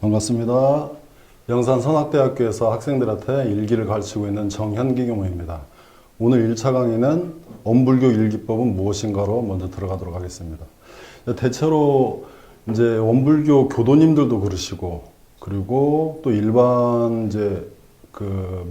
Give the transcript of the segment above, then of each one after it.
반갑습니다. 영산선악대학교에서 학생들한테 일기를 가르치고 있는 정현기 교무입니다. 오늘 1차 강의는 원불교 일기법은 무엇인가로 먼저 들어가도록 하겠습니다. 대체로 이제 원불교 교도님들도 그러시고, 그리고 또 일반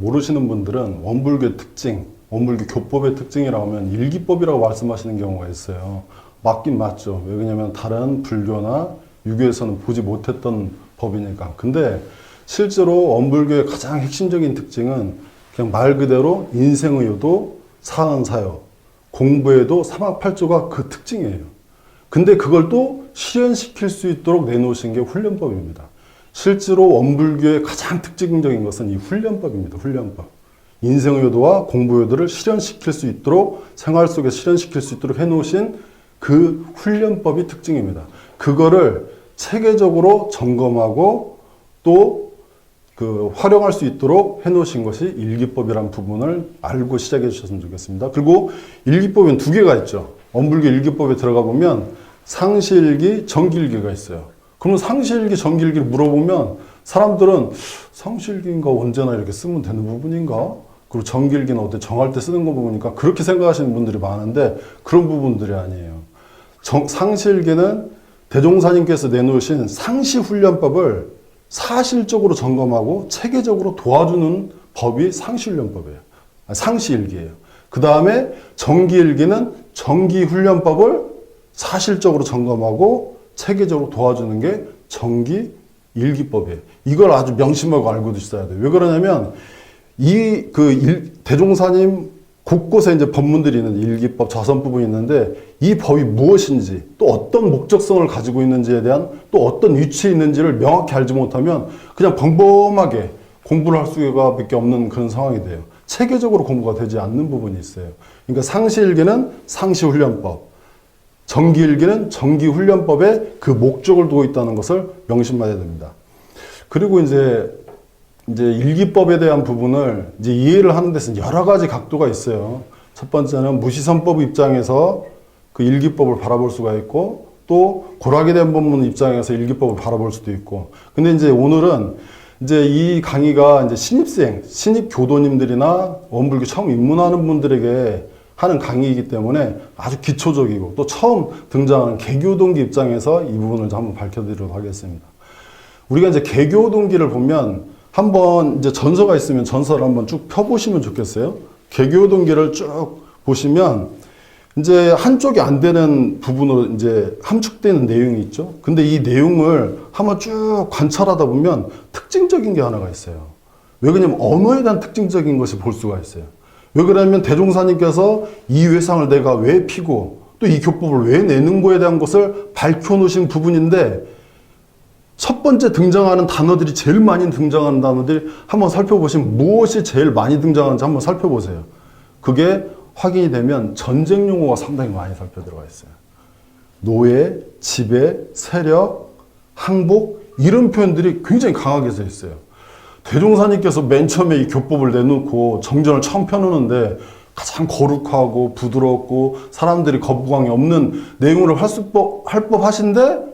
모르시는 분들은 원불교의 특징, 원불교 교법의 특징이라고 하면 일기법이라고 말씀하시는 경우가 있어요. 맞긴 맞죠. 왜냐면 다른 불교나 유교에서는 보지 못했던 법이니까. 근데 실제로 원불교의 가장 핵심적인 특징은 그냥 말 그대로 인생의효도 사은사요, 공부에도 삼학팔조가 그 특징이에요. 근데 그걸 또 실현시킬 수 있도록 내놓으신 게 훈련법입니다. 실제로 원불교의 가장 특징적인 것은 이 훈련법입니다. 훈련법. 인생의효도와 공부의효도를 실현시킬 수 있도록, 생활 속에 실현시킬 수 있도록 해놓으신 그 훈련법이 특징입니다. 그거를 체계적으로 점검하고 또 활용할 수 있도록 해놓으신 것이 일기법이라는 부분을 알고 시작해 주셨으면 좋겠습니다. 그리고 일기법은 두 개가 있죠. 원불교 일기법에 들어가 보면 상시일기, 정기일기가 있어요. 그러면 상시일기, 정기일기를 물어보면 사람들은 상시일기인가 언제나 이렇게 쓰면 되는 부분인가? 그리고 정기일기는 어때 정할 때 쓰는 거 보니까 그렇게 생각하시는 분들이 많은데 그런 부분들이 아니에요. 상시일기는 대종사님께서 내놓으신 상시훈련법을 사실적으로 점검하고 체계적으로 도와주는 법이 상시훈련법이에요. 상시일기예요. 그 다음에 정기일기는 정기훈련법을 사실적으로 점검하고 체계적으로 도와주는 게 정기일기법이에요. 이걸 아주 명심하고 알고 있어야 돼요. 왜 그러냐면 대종사님 곳곳에 이제 법문들이 있는 일기법, 자선 부분이 있는데 이 법이 무엇인지 또 어떤 목적성을 가지고 있는지에 대한 또 어떤 위치에 있는지를 명확히 알지 못하면 그냥 평범하게 공부를 할 수밖에 없는 그런 상황이 돼요. 체계적으로 공부가 되지 않는 부분이 있어요. 그러니까 상시일기는 상시훈련법, 정기일기는 정기훈련법에 그 목적을 두고 있다는 것을 명심해야 됩니다. 그리고 이제 일기법에 대한 부분을 이제 이해를 하는 데서 여러 가지 각도가 있어요. 첫 번째는 무시선법 입장에서 그 일기법을 바라볼 수가 있고, 또 고락에 대한 법문 입장에서 일기법을 바라볼 수도 있고. 근데 이제 오늘은 이제 이 강의가 이제 신입생, 신입 교도님들이나 원불교 처음 입문하는 분들에게 하는 강의이기 때문에 아주 기초적이고 또 처음 등장하는 개교 동기 입장에서 이 부분을 한번 밝혀드리도록 하겠습니다. 우리가 이제 개교 동기를 보면 한번 이제 전서가 있으면 전서를 한번 쭉 펴보시면 좋겠어요. 개교 동기를 쭉 보시면 이제 한쪽이 안 되는 부분으로 이제 함축되는 내용이 있죠. 근데 이 내용을 한번 쭉 관찰하다 보면 특징적인 게 하나가 있어요. 왜 그러냐면 언어에 대한 특징적인 것이 볼 수가 있어요. 왜 그러냐면 대종사님께서 이 외상을 내가 왜 피고 또 이 교법을 왜 내는 거에 대한 것을 밝혀놓으신 부분인데, 첫 번째 등장하는 단어들이 제일 많이 등장하는 단어들이 한번 살펴보시면 무엇이 제일 많이 등장하는지 한번 살펴보세요. 그게 확인이 되면 전쟁 용어가 상당히 많이 살펴 들어가 있어요. 노예, 지배, 세력, 항복 이런 표현들이 굉장히 강하게 써 있어요. 대종사님께서 맨 처음에 이 교법을 내놓고 정전을 처음 펴놓는데 가장 거룩하고 부드럽고 사람들이 거부감이 없는 내용으로 할 법 하신데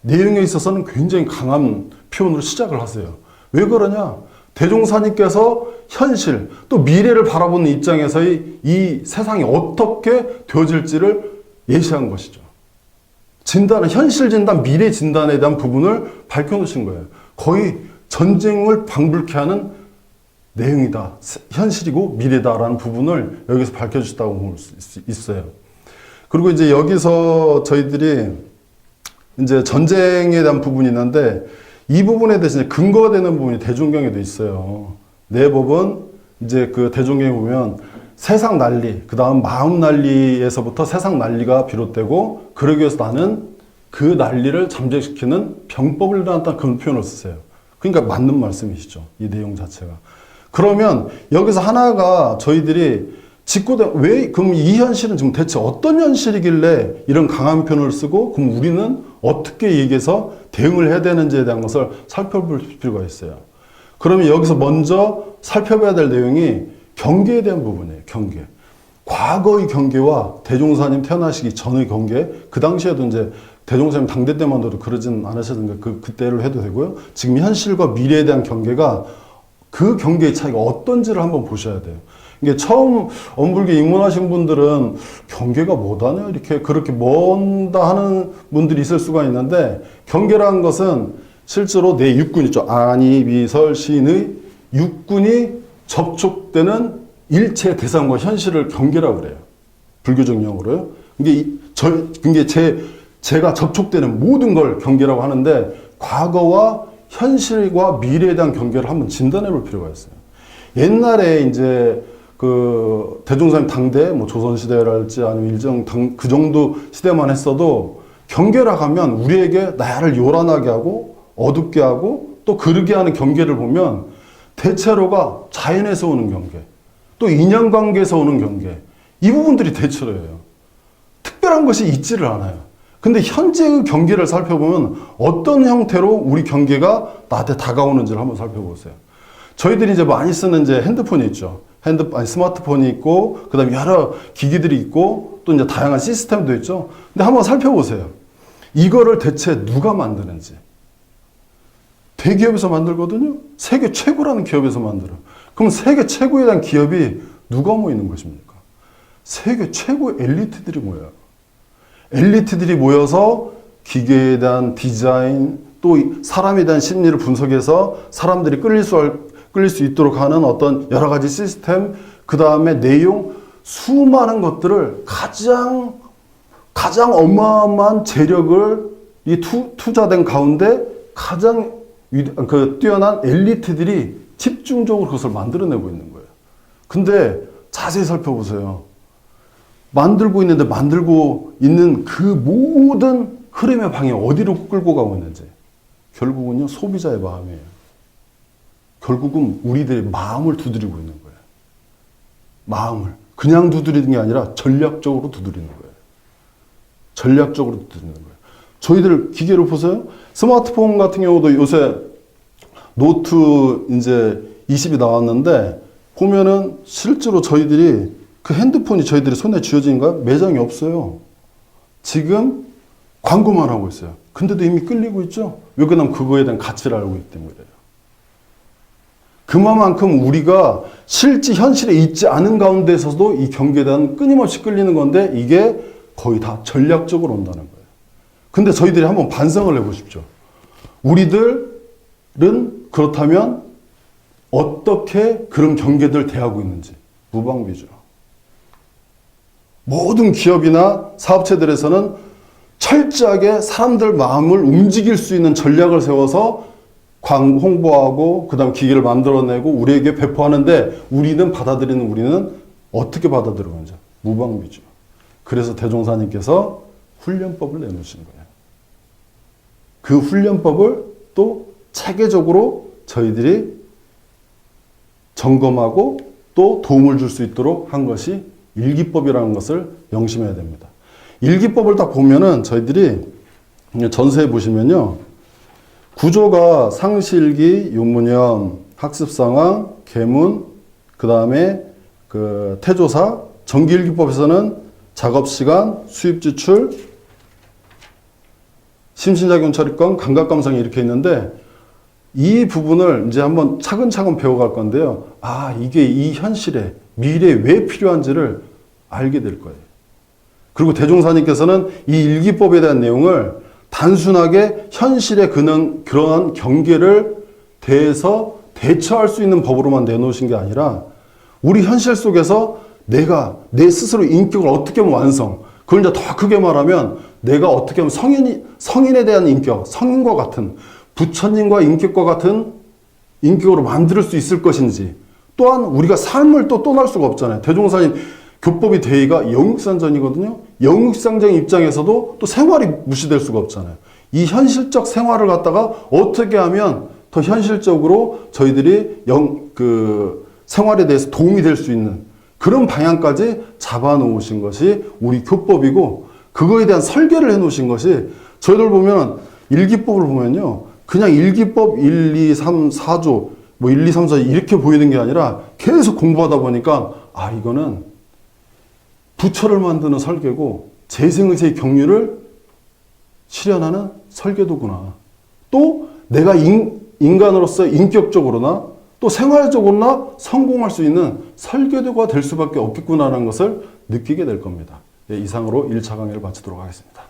내용에 있어서는 굉장히 강한 표현으로 시작을 하세요. 왜 그러냐? 대종사님께서 현실, 또 미래를 바라보는 입장에서의 이 세상이 어떻게 되어질지를 예시한 것이죠. 진단은 현실 진단, 미래 진단에 대한 부분을 밝혀놓으신 거예요. 거의 전쟁을 방불케 하는 내용이다. 현실이고 미래다라는 부분을 여기서 밝혀주셨다고 볼 수 있어요. 그리고 이제 여기서 저희들이 이제 전쟁에 대한 부분이 있는데 이 부분에 대해서 근거가 되는 부분이 대종경에도 있어요. 내 법은 이제 그 대종경에 보면 세상 난리, 그 다음 마음 난리에서부터 세상 난리가 비롯되고 그러기 위해서 나는 그 난리를 잠재시키는 병법을 일어났다는 그런 표현을 쓰세요. 그러니까 맞는 말씀이시죠. 이 내용 자체가. 그러면 여기서 하나가 저희들이 그럼 이 현실은 지금 대체 어떤 현실이길래 이런 강한 표현을 쓰고 그럼 우리는 어떻게 얘기해서 대응을 해야 되는지에 대한 것을 살펴볼 필요가 있어요. 그러면 여기서 먼저 살펴봐야 될 내용이 경계에 대한 부분이에요. 경계. 과거의 경계와 대종사님 태어나시기 전의 경계, 그 당시에도 이제 대종사님 당대 때만도 그러진 않으셨는데 그때로 해도 되고요. 지금 현실과 미래에 대한 경계가 그 경계의 차이가 어떤지를 한번 보셔야 돼요. 이게 처음 엄불교 입문하신 분들은 경계가 뭐다냐 이렇게 그렇게 먼다 하는 분들이 있을 수가 있는데 경계라는 것은 실제로 내 육군 있죠. 아니, 비,설, 신의 육군이 접촉되는 일체 대상과 현실을 경계라고 그래요. 불교적 용어로요. 이게 제가 접촉되는 모든 걸 경계라고 하는데 과거와 현실과 미래에 대한 경계를 한번 진단해 볼 필요가 있어요. 옛날에 이제 그 대종사님 당대, 뭐 조선시대랄지 아니면 일정 그 정도 시대만 했어도 경계라 하면 우리에게 나를 요란하게 하고 어둡게 하고 또 그르게 하는 경계를 보면 대체로가 자연에서 오는 경계, 또 인연관계에서 오는 경계, 이 부분들이 대체로예요. 특별한 것이 있지를 않아요. 근데 현재의 경계를 살펴보면 어떤 형태로 우리 경계가 나한테 다가오는지를 한번 살펴보세요. 저희들이 이제 많이 쓰는 이제 핸드폰이 있죠. 스마트폰이 있고, 그 다음에 여러 기기들이 있고, 또 이제 다양한 시스템도 있죠. 근데 한번 살펴보세요. 이거를 대체 누가 만드는지. 대기업에서 만들거든요? 세계 최고라는 기업에서 만들어요. 그럼 세계 최고에 대한 기업이 누가 모이는 것입니까? 세계 최고의 엘리트들이 모여요. 엘리트들이 모여서 기계에 대한 디자인, 또 사람에 대한 심리를 분석해서 사람들이 끌릴 수 있도록 하는 어떤 여러 가지 시스템, 그 다음에 내용, 수많은 것들을 가장 어마어마한 재력을 투자된 가운데 가장 뛰어난 엘리트들이 집중적으로 그것을 만들어내고 있는 거예요. 근데 자세히 살펴보세요. 만들고 있는 그 모든 흐름의 방향 어디로 끌고 가고 있는지. 결국은요, 소비자의 마음이에요. 결국은 우리들의 마음을 두드리고 있는 거예요. 마음을. 그냥 두드리는 게 아니라 전략적으로 두드리는 거예요. 전략적으로 두드리는 거예요. 저희들 기계를 보세요. 스마트폰 같은 경우도 요새 노트 이제 20이 나왔는데 보면은 실제로 저희들이 그 핸드폰이 저희들이 손에 쥐어진가 매장이 없어요. 지금 광고만 하고 있어요. 근데도 이미 끌리고 있죠. 왜 그러냐면 그거에 대한 가치를 알고 있기 때문이에요. 그만큼 우리가 실제 현실에 있지 않은 가운데서도 이 경계에 대한 끊임없이 끌리는 건데 이게 거의 다 전략적으로 온다는 거예요. 근데 저희들이 한번 반성을 해보십시오. 우리들은 그렇다면 어떻게 그런 경계들을 대하고 있는지. 무방비죠. 모든 기업이나 사업체들에서는 철저하게 사람들 마음을 움직일 수 있는 전략을 세워서 홍보하고 그 다음 기계를 만들어내고 우리에게 배포하는데 우리는 어떻게 받아들이는지 무방비죠. 그래서 대종사님께서 훈련법을 내놓으신 거예요. 그 훈련법을 또 체계적으로 저희들이 점검하고 또 도움을 줄 수 있도록 한 것이 일기법이라는 것을 명심해야 됩니다. 일기법을 딱 보면은 저희들이 전세에 보시면요. 구조가 상시일기, 요문형, 학습상황, 계문, 그 다음에 그 태조사, 정기일기법에서는 작업시간, 수입지출, 심신작용 처리권, 감각감성이 이렇게 있는데 이 부분을 이제 한번 차근차근 배워갈 건데요. 이게 이 현실에, 미래에 왜 필요한지를 알게 될 거예요. 그리고 대종사님께서는 이 일기법에 대한 내용을 단순하게 현실의 그러한 경계를 대해서 대처할 수 있는 법으로만 내놓으신 게 아니라 우리 현실 속에서 내가 내 스스로 인격을 어떻게 하면 완성, 그걸 이제 더 크게 말하면 내가 어떻게 하면 성인에 대한 인격, 성인과 같은 부처님과 인격과 같은 인격으로 만들 수 있을 것인지, 또한 우리가 삶을 또 떠날 수가 없잖아요. 대종사님 교법이 대의가 영육상전이거든요. 영육상전 입장에서도 또 생활이 무시될 수가 없잖아요. 이 현실적 생활을 갖다가 어떻게 하면 더 현실적으로 저희들이 생활에 대해서 도움이 될 수 있는 그런 방향까지 잡아놓으신 것이 우리 교법이고, 그거에 대한 설계를 해놓으신 것이, 저희들 보면 일기법을 보면요, 그냥 일기법 1, 2, 3, 4조 1, 2, 3, 4 이렇게 보이는 게 아니라 계속 공부하다 보니까 이거는 부처를 만드는 설계고 재생의세의 경륜을 실현하는 설계도구나. 또 내가 인간으로서 인격적으로나 또 생활적으로나 성공할 수 있는 설계도가 될 수밖에 없겠구나라는 것을 느끼게 될 겁니다. 예, 이상으로 1차 강의를 마치도록 하겠습니다.